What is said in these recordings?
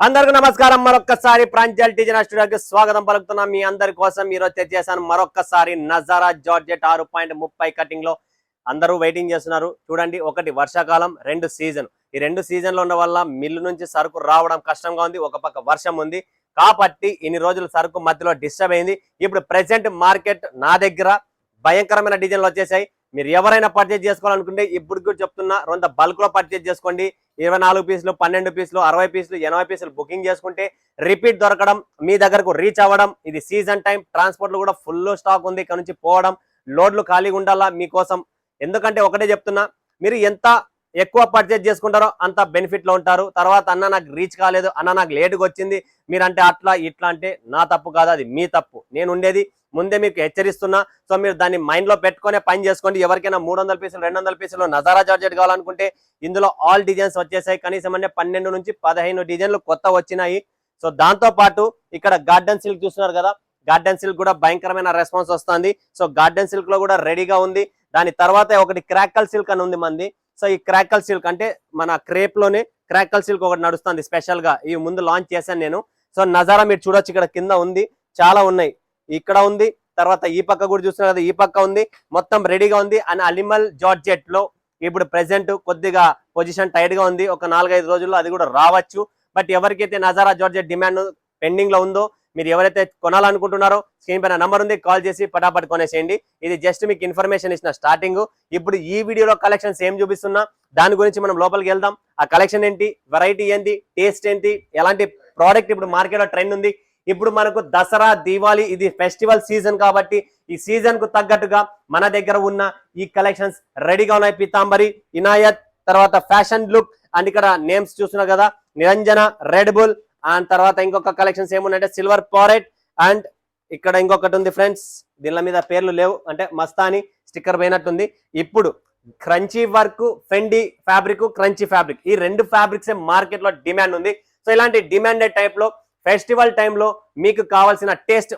అందరికీ నమస్కారం. మరొక్కసారి ప్రాంజల్ డిజైనర్ స్టూడియోకి స్వాగతం పలుకుతున్నాం. మీ అందరి కోసం ఈరోజు తెచ్చేసాను మరొక్కసారి నజారా జార్జెట్ 6.30 కటింగ్ లో. అందరూ వెయిటింగ్ చేస్తున్నారు. చూడండి, ఒకటి వర్షాకాలం, రెండు సీజన్. ఈ రెండు సీజన్లు ఉన్న వల్ల మిల్లు నుంచి సరుకు రావడం కష్టంగా ఉంది. ఒక పక్క వర్షం ఉంది కాబట్టి ఇన్ని రోజులు సరుకు మధ్యలో డిస్టర్బ్ అయింది. ఇప్పుడు ప్రెసెంట్ మార్కెట్ నా దగ్గర భయంకరమైన డిజైన్లు వచ్చేసాయి. మీరు ఎవరైనా పర్చేజ్ చేసుకోవాలనుకుంటే ఇప్పుడు కూడా చెప్తున్నా, కొంత బల్క్ లో పర్చేజ్ చేసుకోండి. 24 పీసులు, 12 పీసులు, 60 పీసులు, 80 పీసులు బుకింగ్ చేసుకుంటే రిపీట్ దొరకడం, మీ దగ్గరకు రీచ్ అవ్వడం. ఇది సీజన్ టైం, ట్రాన్స్పోర్ట్లు కూడా ఫుల్ స్టాక్ ఉంది. ఇక్కడ నుంచి పోవడం, లోడ్లు ఖాళీగా ఉండాలా మీకోసం. ఎందుకంటే ఒకటే చెప్తున్నా, మీరు ఎంత ఎక్కువ పర్చేజ్ చేసుకుంటారో అంత బెనిఫిట్ లో ఉంటారు. తర్వాత అన్న నాకు రీచ్ కాలేదు, అన్న నాకు లేటుగా వచ్చింది మీరంటే అట్లా ఇట్లా అంటే నా తప్పు కాదు, అది మీ తప్పు. నేను ఉండేది ముందే మీకు హెచ్చరిస్తున్నా. సో మీరు దాన్ని మైండ్ లో పెట్టుకునే పని చేసుకోండి. ఎవరికైనా 300 పీసులు, 200 పీసులు నజారా జార్జెట్ కావాలనుకుంటే ఇందులో ఆల్ డిజైన్స్ వచ్చేసాయి. కనీసం అంటే 12 నుంచి 15 డిజైన్లు కొత్త వచ్చినాయి. సో దాంతో పాటు ఇక్కడ గార్డెన్ సిల్క్ చూస్తున్నారు కదా, గార్డెన్ సిల్క్ కూడా భయంకరమైన రెస్పాన్స్ వస్తుంది. సో గార్డెన్ సిల్క్ లో కూడా రెడీగా ఉంది. దాని తర్వాత ఒకటి క్రాకల్ సిల్క్ అని ఉంది మంది. సో ఈ క్రాకల్ సిల్క్ అంటే మన క్రేప్ లోనే క్రాకల్ సిల్క్ ఒకటి నడుస్తుంది స్పెషల్ గా. ఈ ముందు లాంచ్ చేశాను నేను. సో నజారా మీరు చూడొచ్చు, ఇక్కడ కింద ఉంది, చాలా ఉన్నాయి. ఇక్కడ ఉంది, తర్వాత ఈ పక్క కూడా చూస్తున్నారు కదా, ఈ పక్క ఉంది, మొత్తం రెడీగా ఉంది. అండ్ అనిమల్ జార్జెట్ లో ఇప్పుడు ప్రెసెంట్ కొద్దిగా పొజిషన్ టైట్ గా ఉంది. ఒక 4-5 రోజుల్లో అది కూడా రావచ్చు. బట్ ఎవరికైతే నజారా జార్జెట్ డిమాండ్ పెండింగ్ లో ఉందో, మీరు ఎవరైతే కొనాలనుకుంటున్నారో స్క్రీన్ పైన నంబర్ ఉంది, కాల్ చేసి పటాపట్ కొనేసేయండి. ఇది జస్ట్ మీకు ఇన్ఫర్మేషన్ ఇచ్చిన స్టార్టింగ్. ఇప్పుడు ఈ వీడియోలో కలెక్షన్స్ ఏం చూపిస్తున్నా దాని గురించి మనం లోపలికి వెళ్దాం. ఆ కలెక్షన్ ఏంటి, వెరైటీ ఏంటి, టేస్ట్ ఏంటి, ఎలాంటి ప్రోడక్ట్ ఇప్పుడు మార్కెట్ లో ట్రెండ్ ఉంది. ఇప్పుడు మనకు దసరా, దీవాలి, ఇది ఫెస్టివల్ సీజన్ కాబట్టి ఈ సీజన్ కు తగ్గట్టుగా మన దగ్గర ఉన్న ఈ కలెక్షన్స్ రెడీగా ఉన్నాయి. పీతాంబరి, ఇనాయత్, తర్వాత ఫ్యాషన్ లుక్, అండ్ ఇక్కడ నేమ్స్ చూస్తున్నారు కదా, నిరంజన, రెడ్ బుల్, అండ్ తర్వాత ఇంకొక కలెక్షన్స్ ఏమున్నాయంటే సిల్వర్ పారెట్, అండ్ ఇక్కడ ఇంకొకటి ఉంది ఫ్రెండ్స్, దీనిల మీద పేర్లు లేవు అంటే మస్తాని స్టిక్కర్ పోయినట్టుంది. ఇప్పుడు crunchy work, Fendi fabric, crunchy fabric, ఈ రెండు ఫ్యాబ్రిక్స్ మార్కెట్ లో డిమాండ్ ఉంది. సో ఇలాంటి డిమాండెడ్ టైప్ లో ఫెస్టివల్ టైంలో మీకు కావాల్సిన టేస్ట్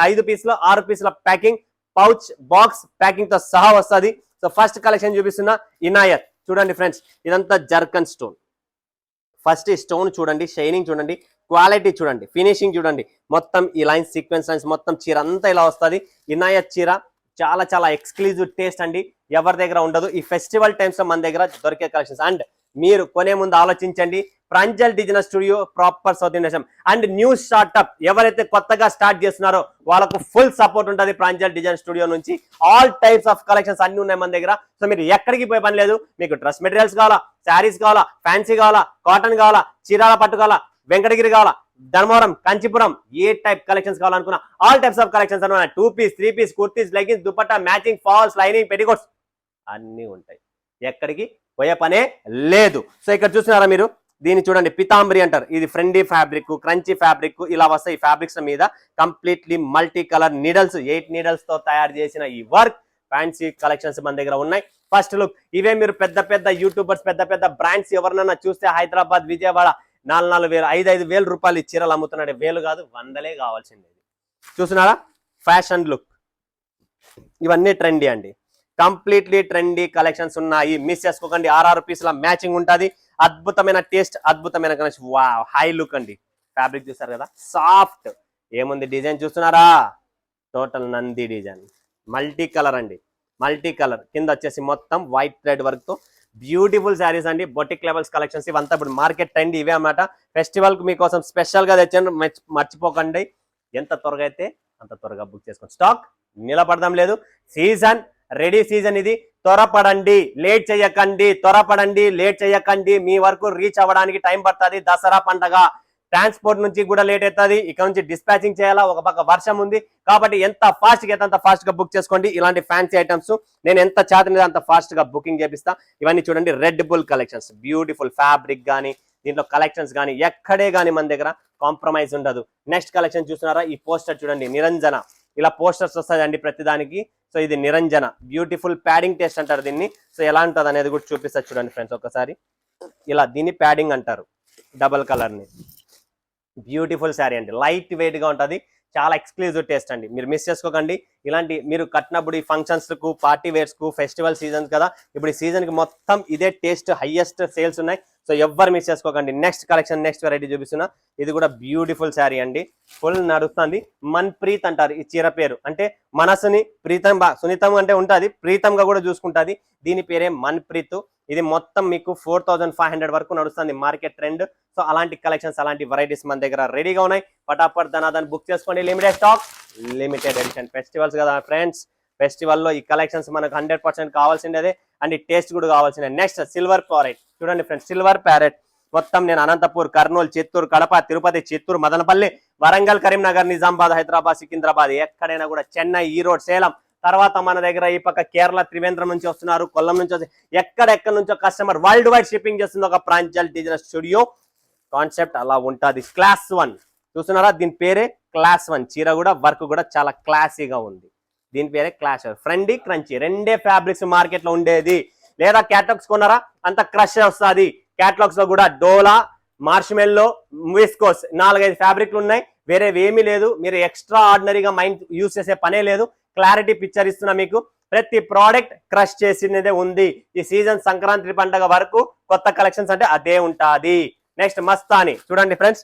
5 పీసుల 6 పీసుల ప్యాకింగ్, పౌచ్, బాక్స్ ప్యాకింగ్ తో సహా వస్తుంది. సో ఫస్ట్ కలెక్షన్ చూపిస్తున్నా ఇనాయత్. చూడండి ఫ్రెండ్స్, ఇదంతా జర్కన్ స్టోన్. ఫస్ట్ ఈ స్టోన్ చూడండి, షైనింగ్ చూడండి, క్వాలిటీ చూడండి, ఫినిషింగ్ చూడండి. మొత్తం ఈ లైన్స్, సీక్వెన్స్ లైన్స్, మొత్తం చీర అంతా ఇలా వస్తుంది. ఇనాయత్ చీర చాలా చాలా ఎక్స్క్లూజివ్ టేస్ట్ అండి, ఎవరి దగ్గర ఉండదు. ఈ ఫెస్టివల్ టైమ్స్ లో మన దగ్గర దొరికే కలెక్షన్స్. అండ్ మీరు కొనే ముందు ఆలోచించండి, Pranjal designer studio proper south Indian. And new startup ఎవరైతే కొత్తగా స్టార్ట్ చేస్తున్నారో వాళ్ళకు ఫుల్ సపోర్ట్ ఉంటుంది ప్రాంజల్ డిజైనర్ స్టూడియో నుంచి. ఆల్ టైప్స్ ఆఫ్ కలెక్షన్స్ అన్ని ఉన్నాయి మన దగ్గర. సో మీరు ఎక్కడికి పోయే పని లేదు. మీకు డ్రెస్ మెటీరియల్స్ కావాలా, శారీస్ కావాలా, ఫ్యాన్సీ కావాలా, కాటన్ కావాలా, చీరాల పట్టు కావాలా, వెంకటగిరి కావాలా, ధర్మవరం, కంచిపురం, ఏ టైప్ కలెక్షన్స్ కావాలనుకున్నా ఆల్ టైప్స్ ఆఫ్ కలెక్షన్స్ అన్నమాట. 2 piece, 3 piece, kurtis, leggings, dupatta, matching, falls, lining, petticoats అన్ని ఉంటాయి. ఎక్కడికి పోయే పనే లేదు. సో ఇక్కడ చూస్తున్నారా మీరు, దీన్ని చూడండి, పితాంబరి అంటారు. ఇది ఫ్రెండీ ఫ్యాబ్రిక్, క్రంచీ ఫ్యాబ్రిక్, ఇలా వస్తాయి. ఈ ఫ్యాబ్రిక్స్ మీద completely multi colour needles, 8 needles తో తయారు చేసిన ఈ వర్క్ ఫ్యాన్సీ కలెక్షన్స్ మన దగ్గర ఉన్నాయి. ఫస్ట్ లుక్, ఇవే మీరు పెద్ద పెద్ద యూట్యూబర్స్, పెద్ద పెద్ద బ్రాండ్స్ ఎవరినైనా చూస్తే హైదరాబాద్, విజయవాడ 4,000, 5,000 రూపాయలు చీరలు అమ్ముతున్నాడు. వేలు కాదు, వందలే కావాల్సింది. చూస్తున్నారా, ఫ్యాషన్ లుక్, ఇవన్నీ ట్రెండీ అండి, కంప్లీట్లీ ట్రెండీ కలెక్షన్స్ ఉన్నాయి. మిస్ చేసుకోకండి. 6 పీసుల మ్యాచింగ్ ఉంటుంది. అద్భుతమైన టేస్ట్, అద్భుతమైన కలెక్షన్. వా, హై లుక్ అండి. ఫ్యాబ్రిక్ చూస్తారు కదా, సాఫ్ట్. ఏముంది డిజైన్ చూస్తున్నారా, total Nandi design, multi colour అండి, మల్టీ కలర్. కింద వచ్చేసి మొత్తం వైట్ థ్రెడ్ వర్క్ తో బ్యూటిఫుల్ శారీస్ అండి, బొటిక్ లెవెల్స్ కలెక్షన్స్. ఇవంతా ఇప్పుడు మార్కెట్ ట్రెండ్ ఇవే అన్నమాట. ఫెస్టివల్ కు మీకోసం స్పెషల్ గా తెచ్చాను, మర్చిపోకండి. ఎంత త్వరగా అయితే అంత త్వరగా బుక్ చేసుకోండి. స్టాక్ నిలబడదాం లేదు. సీజన్ రెడీ సీజన్ ఇది. త్వరపడండి, లేట్ చేయకండి, త్వరపడండి, లేట్ చేయకండి. మీ వరకు రీచ్ అవ్వడానికి టైం పడుతుంది. దసరా పండగ, ట్రాన్స్పోర్ట్ నుంచి కూడా లేట్ అవుతుంది. ఇక్కడ నుంచి డిస్పాచింగ్ చేయాలా, ఒక పక్క వర్షం ఉంది కాబట్టి ఎంత ఫాస్ట్ గా అయితే అంత ఫాస్ట్ గా బుక్ చేసుకోండి. ఇలాంటి ఫ్యాన్సీ ఐటమ్స్ నేను ఎంత చేతనో అంత ఫాస్ట్ గా బుకింగ్ చేపిస్తా. ఇవన్నీ చూడండి, red bull collections, beautiful fabric గానీ, దీంట్లో కలెక్షన్స్ కానీ ఎక్కడే కానీ మన దగ్గర కాంప్రమైజ్ ఉండదు. నెక్స్ట్ కలెక్షన్ చూస్తున్నారా, ఈ పోస్టర్ చూడండి, నిరంజన. ఇలా పోస్టర్స్ వస్తాయండి ప్రతిదానికి. సో ఇది నిరంజన, బ్యూటిఫుల్ ప్యాడింగ్ టేస్ట్ అంటారు దీన్ని. సో ఎలా ఉంటుంది అనేది కూడా చూపిస్తా చూడండి ఫ్రెండ్స్ ఒకసారి. ఇలా దీన్ని ప్యాడింగ్ అంటారు, డబల్ కలర్ ని. బ్యూటిఫుల్ శారీ అండి, లైట్ వెయిట్ గా ఉంటుంది, చాలా ఎక్స్క్లూజివ్ టేస్ట్ అండి. మీరు మిస్ చేసుకోకండి. ఇలాంటి మీరు కట్టినప్పుడు ఈ ఫంక్షన్స్ కు, పార్టీ వేర్స్ కు, ఫెస్టివల్ సీజన్స్ కదా, ఇప్పుడు ఈ సీజన్ కి మొత్తం ఇదే టేస్ట్, హైయెస్ట్ సేల్స్ ఉన్నాయి. సో ఎవ్వరు మిస్ చేసుకోకండి. నెక్స్ట్ కలెక్షన్, నెక్స్ట్ వెరైటీ చూపిస్తున్నా. ఇది కూడా బ్యూటిఫుల్ శారీ అండి, ఫుల్ నడుస్తుంది. మన్ప్రీత్ అంటారు ఈ చీర పేరు. అంటే మనసుని ప్రీతం సునీతం అంటే ఉంటుంది, ప్రీతంగా కూడా చూసుకుంటుంది. దీని పేరే మన్ప్రీత్. ఇది మొత్తం మీకు 4500 వరకు నడుస్తుంది మార్కెట్ ట్రెండ్. సో అలాంటి కలెక్షన్స్, అలాంటి వెరైటీస్ మన దగ్గర రెడీగా ఉన్నాయి. పటాపట్ దాన్ని బుక్ చేసుకోండి. Limited stock, limited edition. Festivals కదా ఫ్రెండ్స్, ఫెస్టివల్లో ఈ కలెక్షన్స్ మనకు 100% కావాల్సిందే అండ్ ఈ టేస్ట్ కూడా కావాల్సిందే. నెక్స్ట్ సిల్వర్ ప్యారెట్ చూడండి ఫ్రెండ్స్, సిల్వర్ ప్యారెట్ మొత్తం నేను అనంతపూర్, కర్నూలు, చిత్తూరు, కడప, తిరుపతి, చిత్తూరు, మదనపల్లి, వరంగల్, కరీంనగర్, నిజామాబాద్, హైదరాబాద్, సికింద్రాబాద్, ఎక్కడైనా కూడా, చెన్నై, ఈరోడ్, సేలం, తర్వాత మన దగ్గర ఈ పక్క కేరళ, త్రివేంద్రం నుంచి వస్తున్నారు, కొల్లం నుంచి ఎక్కడెక్కడ నుంచో కస్టమర్ వరల్డ్ వైడ్ షిప్పింగ్ చేస్తుంది ఒక ప్రాంజల్ డిజైనర్ స్టూడియో. కాన్సెప్ట్ అలా ఉంటుంది. క్లాస్ 1 చూస్తున్నారా, దీని పేరే క్లాస్ 1. చీర కూడా వర్క్ కూడా చాలా క్లాసీగా ఉంది. దీని పేరే క్లాస్. ఫ్రెండీ, క్రంచీ రెండే ఫ్యాబ్రిక్స్ మార్కెట్ లో ఉండేది. లేదా క్యాటలాగ్స్ కొన్నారా అంత క్రష్ వస్తుంది. క్యాటలాగ్స్ లో కూడా డోలా, మార్ష్మెల్లో, విస్కోస్ 4-5 ఫ్యాబ్రిక్లు ఉన్నాయి. వేరేవి ఏమీ లేదు. మీరు ఎక్స్ట్రా ఆర్డినరీగా మైండ్ యూజ్ చేసే పనే లేదు. క్లారిటీ పిక్చర్ ఇస్తున్నా మీకు. ప్రతి ప్రోడక్ట్ క్రష్ చేసినదే ఉంది. ఈ సీజన్ సంక్రాంతి పండుగ వరకు కొత్త కలెక్షన్స్ అంటే అదే ఉంటుంది. నెక్స్ట్ మస్తాని చూడండి ఫ్రెండ్స్,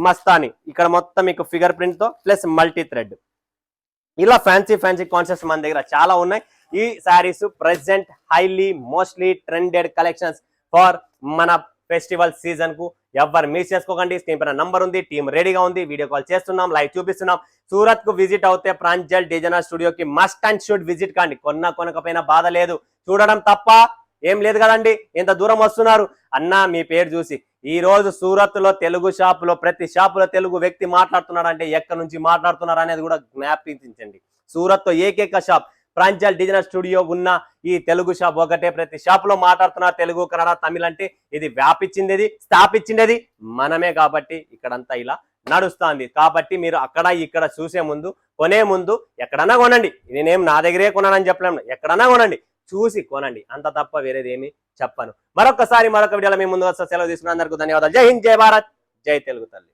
మస్తాని ఇక్కడ మొత్తం మీకు ఫిగర్ ప్రింట్ తో ప్లస్ మల్టీ థ్రెడ్, ఇలా ఫ్యాన్సీ కాన్సెప్ట్స్ మన దగ్గర చాలా ఉన్నాయి. ఈ saris present highly mostly trended collections for మన ఫెస్టివల్ సీజన్ కు. ఎవరు మిస్ చేసుకోకండి. స్క్రీన్ పైన నంబర్ ఉంది, టీం రెడీగా ఉంది, వీడియో కాల్ చేస్తున్నాం, లైవ్ చూపిస్తున్నాం. సూరత్ కు విజిట్ అవుతే ప్రాంజల్ డిజైనర్ స్టూడియోకి మస్ట్ అండ్ షుడ్ విజిట్ కండి. కొనకపోయినా బాధ లేదు, చూడడం తప్ప ఏం లేదు కదండి. ఎంత దూరం వస్తున్నారు అన్నా మీ పేరు చూసి. ఈ రోజు సూరత్ లో తెలుగు షాపులో, ప్రతి షాపులో తెలుగు వ్యక్తి మాట్లాడుతున్నాడు అంటే ఎక్కడి నుంచి మాట్లాడుతున్నారు అనేది కూడా జ్ఞాపించండి. సూరత్ తో ఏకైక షాప్ ప్రాంజల్ డిజైనర్ స్టూడియో ఉన్న ఈ తెలుగు షాప్ ఒకటే. ప్రతి షాప్ లో మాట్లాడుతున్నారు తెలుగు, కన్నడ, తమిళ. అంటే ఇది వ్యాపించింది, స్థాపించింది మనమే కాబట్టి ఇక్కడంతా ఇలా నడుస్తుంది. కాబట్టి మీరు అక్కడ ఇక్కడ చూసే ముందు, కొనే ముందు ఎక్కడన్నా కొనండి. నేనేం నా దగ్గరే కొనాలని చెప్పలేము, ఎక్కడన్నా కొనండి, చూసి కొనండి, అంత తప్ప వేరేది ఏమి చెప్పను. మరొక వీడియోలో మీ ముందు సెలవు తీసుకున్న అందరికీ ధన్యవాదాలు. జై హింద్, జై భారత్, జై తెలుగు తల్లి.